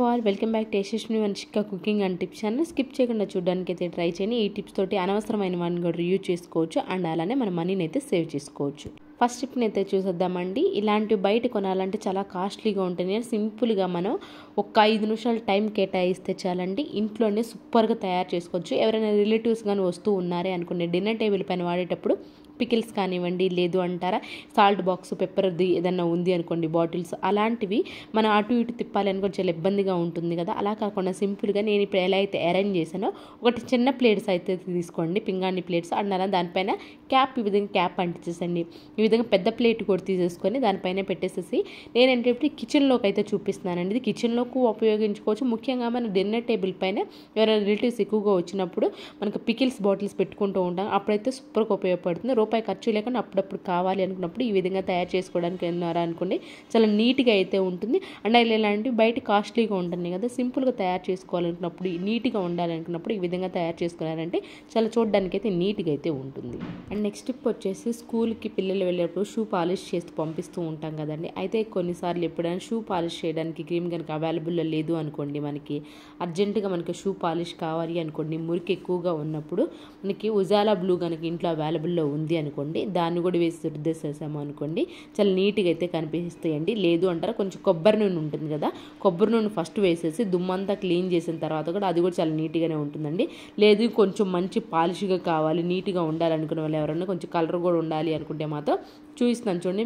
All welcome back to Yashaswini Vamshika cooking and tips channel. Skip చేయకుండా చూడడానికి అయితే try చేయండి. ఈ టిప్స్ తోటి అనవసరమైన వాటిని కూడా రియూజ్ చేసుకోవచ్చు అండ్ అలానే మన మనీని అయితే సేవ్ చేసుకోవచ్చు. ఫస్ట్ టిప్ని అయితే చూసేద్దామండి. ఇలాంటివి బయట కొనాలంటే చాలా కాస్ట్లీగా ఉంటుంది. సింపుల్గా మనం ఒక 5 నిమిషాలు టైం కేటాయిస్తే చాలండి, ఇంట్లోనే సూపర్గా తయారు చేసుకోవచ్చు. ఎవరైనా రిలేటివ్స్ కానీ వస్తూ ఉన్నారే అనుకోండి, డిన్నర్ టేబుల్ పైన వాడేటప్పుడు పికిల్స్ కానివ్వండి, లేదు అంటారా సాల్ట్ బాక్స్ పెప్పర్ది ఏదన్నా ఉంది అనుకోండి, బాటిల్స్ అలాంటివి మనం అటు ఇటు తిప్పాలి అనుకోని చాలా ఇబ్బందిగా ఉంటుంది కదా. అలా కాకుండా సింపుల్గా నేను ఇప్పుడు ఎలా అయితే అరేంజ్ చేశానో ఒకటి చిన్న ప్లేట్స్ అయితే తీసుకోండి, పింగాణి ప్లేట్స్ అండ్ అలా దానిపైన క్యాప్ ఈ విధంగా క్యాప్ అంటించేసండి. ఈ విధంగా పెద్ద ప్లేట్ కూడా తీసేసుకొని దానిపైన పెట్టేసేసి నేనంటే ఇప్పుడు కిచెన్లోకి అయితే చూపిస్తున్నానండి. ఇది కిచెన్లోకి ఉపయోగించుకోవచ్చు. ముఖ్యంగా మన డిన్నర్ టేబుల్ పైన ఎవరైనా రిలేటివ్స్ ఎక్కువగా వచ్చినప్పుడు మనకు పికిల్స్ బాటిల్స్ పెట్టుకుంటూ ఉంటాం, అప్పుడైతే సూపర్గా ఉపయోగపడుతుంది. రూపాయి ఖర్చు లేకుండా అప్పుడప్పుడు కావాలి అనుకున్నప్పుడు ఈ విధంగా తయారు చేసుకోవడానికి ఉన్నారా అనుకోండి, చాలా నీట్గా అయితే ఉంటుంది. అండ్ ఇలాంటివి బయట కాస్ట్లీగా ఉంటుంది కదా, సింపుల్గా తయారు చేసుకోవాలనుకున్నప్పుడు నీట్గా ఉండాలనుకున్నప్పుడు ఈ విధంగా తయారు చేసుకున్నారంటే చాలా చూడడానికి అయితే నీట్గా అయితే ఉంటుంది. అండ్ నెక్స్ట్ టిప్ వచ్చేసి స్కూల్కి పిల్లలు వెళ్ళేటప్పుడు షూ పాలిష్ చేస్తూ పంపిస్తూ ఉంటాం కదండి. అయితే కొన్నిసార్లు ఎప్పుడైనా షూ పాలిష్ చేయడానికి క్రీమ్ కనుక అవైలబుల్లో లేదు అనుకోండి, మనకి అర్జెంటుగా మనకి షూ పాలిష్ కావాలి అనుకోండి, మురికి ఎక్కువగా ఉన్నప్పుడు మనకి ఉజాలా బ్లూ కనుక ఇంట్లో అవైలబుల్లో ఉంది అనుకోండి, దాన్ని కూడా వేసి రుద్దేసేసాము అనుకోండి, చాలా నీట్గా అయితే కనిపిస్తాయండి. లేదు అంటారా కొంచెం కొబ్బరి నూనె ఉంటుంది కదా, కొబ్బరి నూనె ఫస్ట్ వేసేసి దుమ్మంతా క్లీన్ చేసిన తర్వాత కూడా అది కూడా చాలా నీట్గానే ఉంటుందండి. లేదు కొంచెం మంచి పాలిష్గా కావాలి, నీట్గా ఉండాలనుకునే వాళ్ళు ఎవరైనా కొంచెం కలర్ కూడా ఉండాలి అనుకుంటే మాత్రం చూపిస్తున్నాను చూడండి,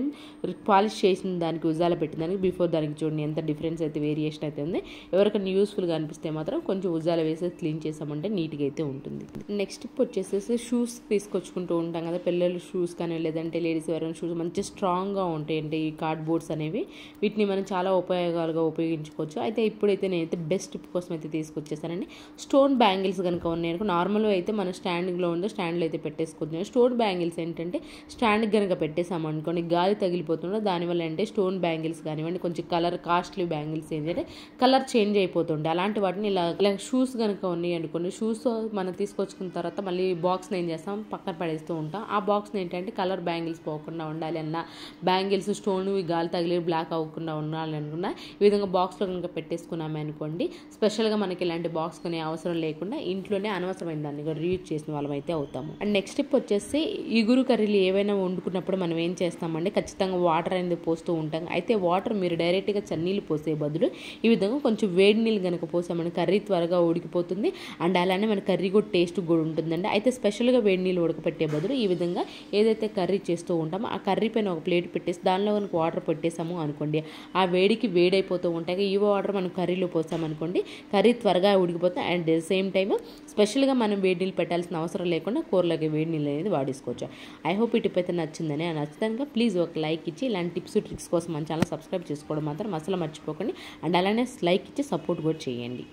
పాలిష్ చేసిన దానికి ఉజాల పెట్టిన దానికి బిఫోర్ దానికి చూడండి ఎంత డిఫరెన్స్ అయితే వేరియేషన్ అయితే ఉంది. ఎవరికైనా యూస్ఫుల్గా అనిపిస్తే మాత్రం కొంచెం ఉజాల వేసేసి క్లీన్ చేసామంటే నీట్గా అయితే ఉంటుంది. నెక్స్ట్ టిప్ వచ్చేసేసి షూస్ తీసుకొచ్చుకుంటూ ఉంటాం కదా, పిల్లలు షూస్ కానీ లేదంటే లేడీస్ ఎవరైనా షూస్ మంచి స్ట్రాంగ్గా ఉంటాయండి ఈ కార్డ్బోర్డ్స్ అనేవి. వీటిని మనం చాలా ఉపయోగాలుగా ఉపయోగించుకోవచ్చు. అయితే ఇప్పుడైతే నేనైతే బెస్ట్ టిప్ కోసం అయితే తీసుకొచ్చేసానండి. స్టోన్ బ్యాంగిల్స్ కనుక ఉన్నాయి అనుకో, నార్మల్గా అయితే మనం స్టాండింగ్లో ఉందో స్టాండ్లో అయితే పెట్టేసుకుంటున్నాం. స్టోన్ బ్యాంగిల్స్ ఏంటంటే స్టాండ్ కనుక పెట్టేసాం అనుకోండి, గాలి తగిలిపోతుందో దానివల్ల అంటే స్టోన్ బ్యాంగిల్స్ కానివ్వండి, కొంచెం కలర్ కాస్ట్లీ బ్యాంగిల్స్ ఏంటంటే కలర్ చేంజ్ అయిపోతుండే, అలాంటి వాటిని ఇలా షూస్ కనుక ఉన్నాయి అనుకోండి, షూస్ మనం తీసుకొచ్చుకున్న తర్వాత మళ్ళీ బాక్స్ని ఏం చేస్తాం పక్కన పడేస్తూ ఉంటాం. ఆ బాక్స్ని ఏంటంటే కలర్ బ్యాంగిల్స్ పోకుండా ఉండాలి అన్న, బ్యాంగిల్స్ స్టోన్ గాలి తగిలి బ్లాక్ అవ్వకుండా ఉండాలి అనుకున్నా ఈ విధంగా బాక్స్లో కనుక పెట్టేసుకున్నామే అనుకోండి, స్పెషల్గా మనకి ఇలాంటి బాక్స్ కొనే అవసరం లేకుండా ఇంట్లోనే అనవసరమైన దాన్ని కూడా రీయూజ్ చేసిన వాళ్ళం అయితే అవుతాము. అండ్ నెక్స్ట్ టిప్ వచ్చేసి ఇగురు కర్రీలు ఏవైనా వండుకున్నప్పుడు మనం ఏం చేస్తామంటే ఖచ్చితంగా వాటర్ అనేది పోస్తూ ఉంటాం. అయితే వాటర్ మీరు డైరెక్ట్గా చన్నీళ్ళు పోసే బదులు ఈ విధంగా కొంచెం వేడి నీళ్ళు కనుక పోసామని కర్రీ త్వరగా ఉడికిపోతుంది అండ్ అలానే మన కర్రీ కూడా టేస్ట్ కూడా ఉంటుందండి. అయితే స్పెషల్గా వేడి నీళ్ళు ఉడకపెట్టే బదులు ఈ విధంగా ఏదైతే కర్రీ చేస్తూ ఉంటామో ఆ కర్రీ పైన ఒక ప్లేట్ పెట్టేసి దానిలో కనుక వాటర్ పెట్టేసాము అనుకోండి, ఆ వేడికి వేడైపోతూ ఉంటాయి. ఈ వాటర్ మనం కర్రీలో పోసామనుకోండి, కర్రీ త్వరగా ఉడికిపోతుంది అండ్ సేమ్ టైం స్పెషల్గా మనం వేడి నీళ్ళు పెట్టాల్సిన అవసరం లేకుండా కూరలోకి వేడి నీళ్ళు అనేది వాడేసుకోవచ్చు. ఐ హోప్ ఈ టిప్ అయితే నచ్చిందని. నచ్చుతానుక ప్లీజ్ ఒక లైక్ ఇచ్చి ఇలాంటి టిప్స్ ట్రిక్స్ కోసం మన ఛానల్ సబ్స్క్రైబ్ చేసుకోవడం మాత్రం అసలు మర్చిపోకండి అండ్ అలానే లైక్ ఇచ్చి సపోర్ట్ కూడా చేయండి.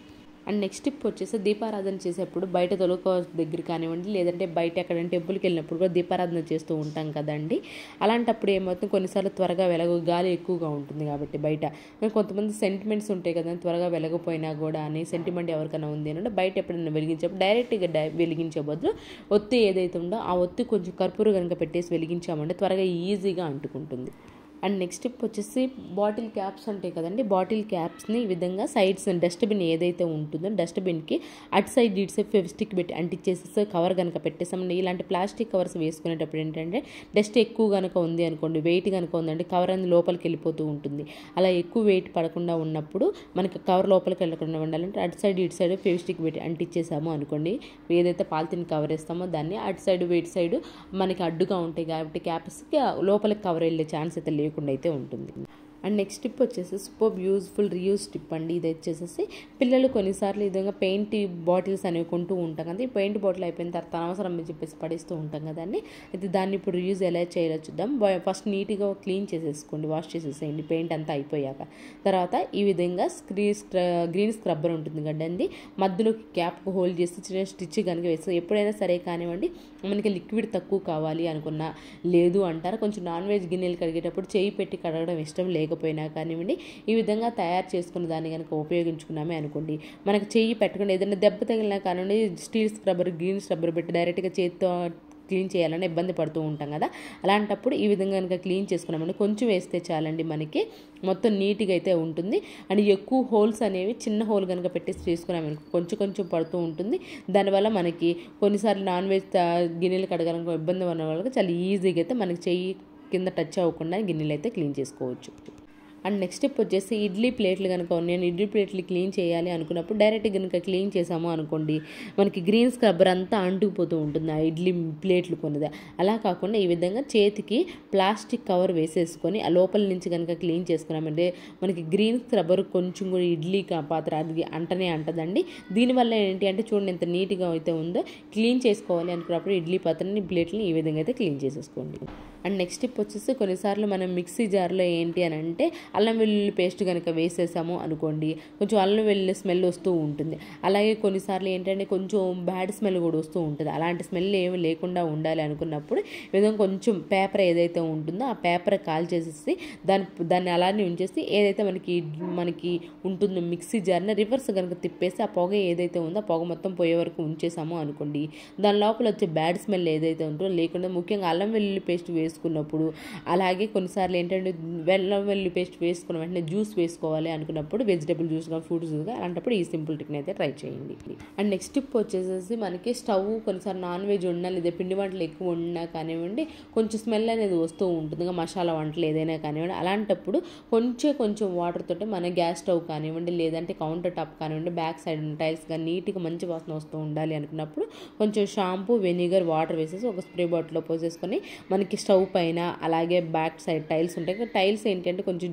అండ్ నెక్స్ట్ టిప్ వచ్చేసి దీపారాధన చేసేప్పుడు బయట తొలక దగ్గర కానివ్వండి, లేదంటే బయట ఎక్కడంటే టెంపుల్కి వెళ్ళినప్పుడు కూడా దీపారాధన చేస్తూ ఉంటాం కదండి. అలాంటప్పుడు ఏమవుతుంది, కొన్నిసార్లు త్వరగా గాలి ఎక్కువగా ఉంటుంది కాబట్టి బయట కొంతమంది సెంటిమెంట్స్ ఉంటాయి కదా, త్వరగా వెలగపోయినా కూడా అని సెంటిమెంట్ ఎవరికైనా ఉంది అంటే బయట ఎప్పుడైనా వెలిగించేప్పుడు డైరెక్ట్గా వెలిగించే బదులు ఒత్తి ఏదైతే ఉందో ఆ ఒత్తి కొంచెం కర్పూరం కనుక పెట్టేసి వెలిగించామంటే త్వరగా ఈజీగా అంటుకుంటుంది. అండ్ నెక్స్ట్ టిప్ వచ్చేసి బాటిల్ క్యాప్స్ ఉంటాయి కదండి, బాటిల్ క్యాప్స్ని ఈ విధంగా సైడ్స్ డస్ట్బిన్ ఏదైతే ఉంటుందో డస్ట్బిన్కి అటు సైడ్ ఇటు సైడ్ ఫెవిస్టిక్ పెట్టి అంటించేసి కవర్ కనుక పెట్టేసామండి. ఇలాంటి ప్లాస్టిక్ కవర్స్ వేసుకునేటప్పుడు ఏంటంటే డస్ట్ ఎక్కువ కనుక ఉంది అనుకోండి, వెయిట్ కనుక ఉందంటే కవర్ అనేది లోపలికి వెళ్ళిపోతూ ఉంటుంది. అలా ఎక్కువ వెయిట్ పడకుండా ఉన్నప్పుడు మనకి కవర్ లోపలికి వెళ్ళకుండా ఉండాలంటే అటు సైడ్ ఇటు సైడ్ ఫెవిస్టిక్ పెట్టి అంటించేసాము అనుకోండి, ఏదైతే పాలిథిన్ కవర్ వేస్తామో దాన్ని అటు సైడ్ ఇటు సైడ్ మనకి అడ్డుగా ఉంటాయి కాబట్టి క్యాప్స్కి లోపలికి కవర్ వెళ్ళే ఛాన్స్ అయితే లేకుండా అయితే ఉంటుంది. అండ్ నెక్స్ట్ టిప్ వచ్చేసి సూపర్ యూజ్ఫుల్ రీయూజ్ టిప్ అండి. ఇది వచ్చేసి పిల్లలు కొన్నిసార్లు ఈ విధంగా పెయింట్ బాటిల్స్ అనేవి కొంటూ ఉంటాం కదా, ఈ పెయింట్ బాటిల్ అయిపోయిన తర్వాత అనవసరం అని చెప్పేసి పడేస్తూ ఉంటాం కదండి. అయితే దాన్ని ఇప్పుడు రీయూజ్ ఎలా చేయాలో చూద్దాం. ఫస్ట్ నీట్గా క్లీన్ చేసేసుకోండి, వాష్ చేసేసేయండి పెయింట్ అంతా అయిపోయాక. తర్వాత ఈ విధంగా గ్రీన్ స్క్రబ్బర్ ఉంటుంది కదండి, మధ్యలోకి క్యాప్ హోల్డ్ చేసి చిన్న స్టిచ్ కనుక వేస్తాం. ఎప్పుడైనా సరే కానివ్వండి, మనకి లిక్విడ్ తక్కువ కావాలి అనుకున్నా, లేదు అంటారా కొంచెం నాన్ వెజ్ గిన్నెలు కడిగేటప్పుడు చేయి పెట్టి కడగడం ఇష్టం లేకపోయినా కానివ్వండి, ఈ విధంగా తయారు చేసుకున్న దాన్ని కనుక ఉపయోగించుకున్నామే అనుకోండి, మనకు చెయ్యి పెట్టకుండా ఏదైనా దెబ్బ తగిలినా కానివ్వండి స్టీల్ స్క్రబ్బర్ గ్రీన్ స్క్రబ్బర్ పెట్టి డైరెక్ట్గా చేతితో క్లీన్ చేయాలని ఇబ్బంది పడుతూ ఉంటాం కదా, అలాంటప్పుడు ఈ విధంగా కనుక క్లీన్ చేసుకున్నామంటే కొంచెం వేస్తే చాలండి మనకి మొత్తం నీట్గా అయితే ఉంటుంది. అండ్ ఎక్కువ హోల్స్ అనేవి చిన్న హోల్ కనుక పెట్టేసి చేసుకున్నామనుకో కొంచెం కొంచెం పడుతూ ఉంటుంది. దానివల్ల మనకి కొన్నిసార్లు నాన్ వెజ్ గిన్నెలు కడగాలనుకో ఇబ్బంది ఉన్న వాళ్ళకి చాలా ఈజీగా అయితే మనకి చెయ్యి కింద టచ్ అవ్వకుండా గిన్నెలు అయితే క్లీన్ చేసుకోవచ్చు. అండ్ నెక్స్ట్ స్టెప్ వచ్చేసి ఇడ్లీ ప్లేట్లు కనుక నేను ఇడ్లీ ప్లేట్లు క్లీన్ చేయాలి అనుకున్నప్పుడు డైరెక్ట్ కనుక క్లీన్ చేసాము అనుకోండి మనకి గ్రీన్ స్క్రబ్బర్ అంతా అంటుకుపోతూ ఉంటుంది ఆ ఇడ్లీ ప్లేట్లు కొన్నది. అలా కాకుండా ఈ విధంగా చేతికి ప్లాస్టిక్ కవర్ వేసేసుకొని ఆ లోపల నుంచి కనుక క్లీన్ చేసుకున్నామంటే మనకి గ్రీన్ స్క్రబ్బర్ కొంచెం కూడా ఇడ్లీ పాత్ర అది అంటనే అంటదండి. దీనివల్ల ఏంటి అంటే చూడండి ఎంత నీట్గా అయితే ఉందో. క్లీన్ చేసుకోవాలి అనుకున్నప్పుడు ఇడ్లీ పాత్రని ప్లేట్ని ఈ విధంగా అయితే క్లీన్ చేసేసుకోండి. అండ్ నెక్స్ట్ స్టెప్ వచ్చేసి కొన్నిసార్లు మనం మిక్సీ జార్లో ఏంటి అని అంటే అల్లం వెల్లుల్లి పేస్ట్ కనుక వేసేసాము అనుకోండి కొంచెం అల్లం వెల్లుల్లి స్మెల్ వస్తూ ఉంటుంది. అలాగే కొన్నిసార్లు ఏంటంటే కొంచెం బ్యాడ్ స్మెల్ కూడా వస్తూ ఉంటుంది. అలాంటి స్మెల్ ఏమి లేకుండా ఉండాలి అనుకున్నప్పుడు ఈ విధంగా కొంచెం పేపర్ ఏదైతే ఉంటుందో ఆ పేపర్ కాల్ చేసేసి దాన్ని అలానే ఉంచేసి ఏదైతే మనకి ఉంటుందో మిక్సీ జార్ని రివర్స్ కనుక తిప్పేసి ఆ పొగ ఏదైతే ఉందో ఆ పొగ మొత్తం పోయే వరకు ఉంచేసాము అనుకోండి దాని లోపల వచ్చే బ్యాడ్ స్మెల్ ఏదైతే ఉంటుందో లేకుండా ముఖ్యంగా అల్లం వెల్లుల్లి పేస్ట్ వేసుకున్నప్పుడు అలాగే కొన్నిసార్లు ఏంటంటే అల్లం వెల్లుల్లి పేస్ట్ వేసుకున్న వెంటనే జ్యూస్ వేసుకోవాలి అనుకున్నప్పుడు వెజిటబుల్ జ్యూస్ కానీ ఫ్రూట్ జ్యూస్ కానీ అలాంటప్పుడు ఈ సింపుల్ ట్రిక్ని అయితే ట్రై చేయండి. అండ్ నెక్స్ట్ టిప్ వచ్చేసేసి మనకి స్టవ్ కొన్నిసార్లు నాన్ వెజ్ ఉన్నా లేదా పిండి వంటలు ఎక్కువ ఉన్నా కానివ్వండి కొంచెం స్మెల్ అనేది వస్తూ ఉంటుంది మసాలా వంటలు ఏదైనా కానివ్వండి. అలాంటప్పుడు కొంచెం వాటర్ తోటి మన గ్యాస్ స్టవ్ కానివ్వండి లేదంటే కౌంటర్ టాప్ కానివ్వండి బ్యాక్ సైడ్ టైల్స్ కానీ నీట్గా మంచి వాసన వస్తూ ఉండాలి అనుకున్నప్పుడు కొంచెం షాంపూ వెనిగర్ వాటర్ వేసేసి ఒక స్ప్రే బాటిల్లో పోసేసుకొని మనకి స్టవ్ పైన అలాగే బ్యాక్ సైడ్ టైల్స్ ఉంటాయి. టైల్స్ ఏంటంటే కొంచెం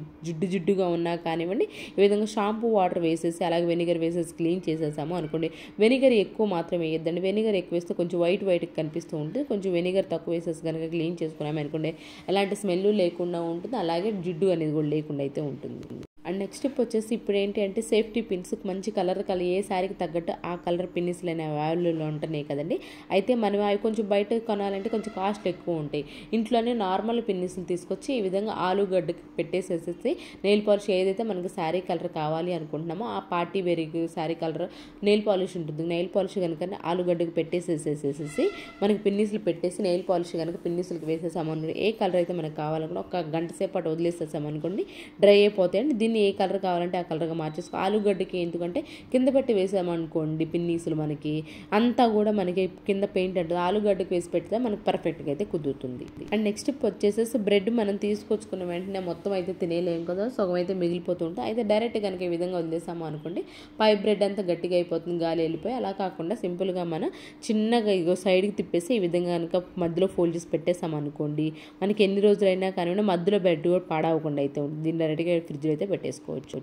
జిడ్డుగా ఉన్నా కానివ్వండి ఈ విధంగా షాంపూ వాటర్ వేసేసి అలాగే వెనిగర్ వేసేసి క్లీన్ చేసేసాము అనుకోండి. వెనిగర్ ఎక్కువ మాత్రం వేయద్దండి. వెనిగర్ ఎక్కువ వేస్తే కొంచెం వైట్ కనిపిస్తూ ఉంటుంది. కొంచెం వెనిగర్ తక్కువ వేసేసి కనుక క్లీన్ చేసుకున్నాము అనుకోండి ఎలాంటి స్మెల్ లేకుండా ఉంటుంది. అలాగే జిడ్డు అనేది కూడా లేకుండా అయితే ఉంటుంది. అండ్ నెక్స్ట్ స్టెప్ వచ్చేసి ఇప్పుడు ఏంటి అంటే సేఫ్టీ పిన్స్ మంచి కలర్ ఏ శారీకి తగ్గట్టు ఆ కలర్ పిన్స్లు అనేవి అవైలబుల్లో ఉంటున్నాయి కదండి. అయితే మనం అవి కొంచెం బయట కొనాలంటే కొంచెం కాస్ట్ ఎక్కువ ఉంటాయి. ఇంట్లోనే నార్మల్ పిన్స్లు తీసుకొచ్చి ఈ విధంగా ఆలుగడ్డకి పెట్టేసేసి నెయిల్ పాలిష్ ఏదైతే మనకి శారీ కలర్ కావాలి అనుకుంటున్నామో ఆ పార్టీ వేర్కి శారీ కలర్ నెయిల్ పాలిష్ ఉంటుంది. నెయిల్ పాలిష్ కనుక ఆలుగడ్డకి పెట్టేసేసేసి మనకి పిన్నిస్లు పెట్టేసి నెయిల్ పాలిష్ కనుక పిన్నిస్లకు వేసేసామనుకోండి ఏ కలర్ అయితే మనకు కావాలనుకున్నా ఒక గంట సేపు అటు వదిలేసేసామనుకోండి డ్రై అయిపోతాయండి. దీన్ని ఏ కలర్ కావాలంటే ఆ కలర్గా మార్చేసుకో. ఆలుగడ్డకి ఎందుకంటే కింద పెట్టి వేసామనుకోండి పిన్నీసులు మనకి అంతా కూడా మనకి కింద పెయింట్ ఉంటుంది. ఆలుగడ్డకి వేసి పెడితే మనకి పర్ఫెక్ట్గా అయితే కుదురుతుంది. అండ్ నెక్స్ట్ వచ్చేసేసి బ్రెడ్ మనం తీసుకొచ్చుకున్న వెంటనే మొత్తం అయితే తినేలేం కదా సగం అయితే మిగిలిపోతుంటే అయితే డైరెక్ట్ కనుక ఈ విధంగా వదిలేసాము అనుకోండి పై బ్రెడ్ అంతా గట్టిగా అయిపోతుంది గాలి వెళ్ళిపోయి. అలా కాకుండా సింపుల్గా మనం చిన్నగా ఇగో సైడ్కి తిప్పేసి ఈ విధంగా కనుక మధ్యలో ఫోల్డ్ చేసి పెట్టేసాము అనుకోండి మనకి ఎన్ని రోజులైనా కానీ మధ్యలో బ్రెడ్ కూడా పాడవకుండా అయితే ఉంటుంది. దీన్ని డైరెక్ట్గా ఫ్రిడ్జ్లో అయితే పెట్టేసుకోవచ్చు.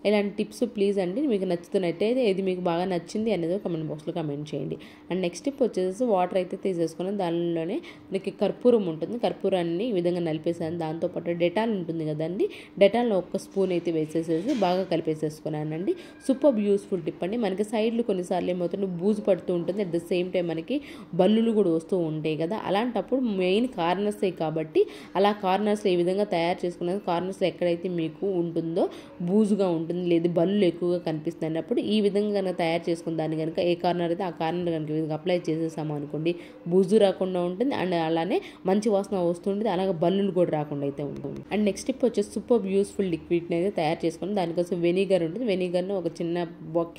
ఇలాంటి టిప్స్ ప్లీజ్ అండి మీకు నచ్చుతున్నట్టయితే ఏది మీకు బాగా నచ్చింది అనేది కమెంట్ బాక్స్లో కమెంట్ చేయండి. అండ్ నెక్స్ట్ టిప్ వచ్చేసి వాటర్ అయితే తీసేసుకుని దానిలోనే మనకి కర్పూరం ఉంటుంది. కర్పూరాన్ని ఈ విధంగా నలిపేసాను. దాంతోపాటు డెటాల్ ఉంటుంది కదండి డెటాల్లో ఒక స్పూన్ అయితే వేసేసేసి బాగా కలిపేసేసుకున్నానండి. సూపర్ యూస్ఫుల్ టిప్ అండి. మనకి సైడ్లు కొన్నిసార్లు ఏమవుతుంది బూజు పడుతూ ఉంటుంది. అట్ ద సేమ్ టైం మనకి బల్లులు కూడా వస్తూ ఉంటాయి కదా అలాంటప్పుడు మెయిన్ కార్నర్సే కాబట్టి అలా కార్నర్స్ ఈ విధంగా తయారు చేసుకున్న కార్నర్స్లో ఎక్కడైతే మీకు ఉంటుందో బూజుగా ఉంటుంది లేదు బల్లులు ఎక్కువగా కనిపిస్తుంది అన్నప్పుడు ఈ విధంగా కనుక తయారు చేసుకున్న దాన్ని కనుక ఏ కార్నర్ అయితే ఆ కార్నర్ కనుక విధంగా అప్లై చేసేసాము అనుకోండి బూజు రాకుండా ఉంటుంది. అండ్ అలానే మంచి వాసన వస్తుంటుంది. అలాగే బల్లులు కూడా రాకుండా అయితే ఉంటుంది. అండ్ నెక్స్ట్ టిప్ వచ్చేసి సూపర్ యూస్ఫుల్ లిక్విడ్ని అయితే తయారు చేసుకుని దానికోసం వెనిగర్ ఉంటుంది. వెనిగర్ని ఒక చిన్న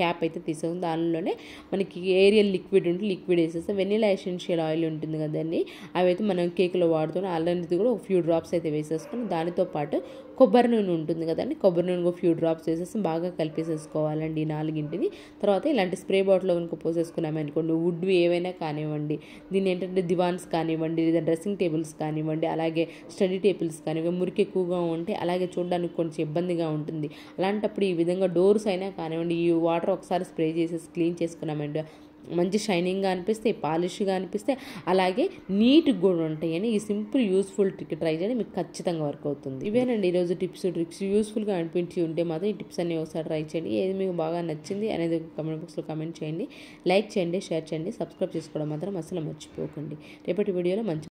క్యాప్ అయితే తీసుకుని దానిలోనే మనకి ఏరియల్ లిక్విడ్ ఉంటుంది. లిక్విడ్ వేసేస్తే వెనిలా ఎసెన్షియల్ ఆయిల్ ఉంటుంది కదండి అవి అయితే మనం కేక్లో వాడుతున్నాం. అలాంటిది కూడా ఒక ఫ్యూ డ్రాప్స్ అయితే వేసేసుకుని దానితో పాటు కొబ్బరి నూనె ఉంటుంది కదండి కొబ్బరి నూనె ఒక ఫ్యూ డ్రాప్స్ వేసేసి బాగా కలిపేసేసుకోవాలండి ఈ నాలుగింటిని. తర్వాత ఇలాంటి స్ప్రే బాటిల్లో కనుక పోసేసుకున్నాము అనుకోండి వుడ్వి ఏవైనా కానివ్వండి దీన్ని ఏంటంటే దివాన్స్ కానివ్వండి లేదా డ్రెస్సింగ్ టేబుల్స్ కానివ్వండి అలాగే స్టడీ టేబుల్స్ కానివ్వండి మురికి ఎక్కువగా ఉంటే అలాగే చూడడానికి కొంచెం ఇబ్బందిగా ఉంటుంది. అలాంటప్పుడు ఈ విధంగా డోర్స్ అయినా కానివ్వండి ఈ వాటర్ ఒకసారి స్ప్రే చేసేసి క్లీన్ చేసుకున్నామండి మంచి షైనింగ్గా అనిపిస్తే పాలిష్గా అనిపిస్తే అలాగే నీట్గా కూడా ఉంటాయని ఈ సింపుల్ యూస్ఫుల్ ట్రిక్ ట్రై చేయండి మీకు ఖచ్చితంగా వర్క్ అవుతుంది. ఇవేనండి ఈరోజు టిప్స్ ట్రిక్స్ యూస్ఫుల్గా అనిపించి ఉంటే మాత్రం ఈ టిప్స్ అన్ని ఒకసారి ట్రై చేయండి. ఏది మీకు బాగా నచ్చింది అనేది కమెంట్ బాక్స్లో కమెంట్ చేయండి. లైక్ చేయండి షేర్ చేయండి సబ్స్క్రైబ్ చేసుకోవడం మాత్రం అసలు మర్చిపోకండి. రేపటి వీడియోలో మంచి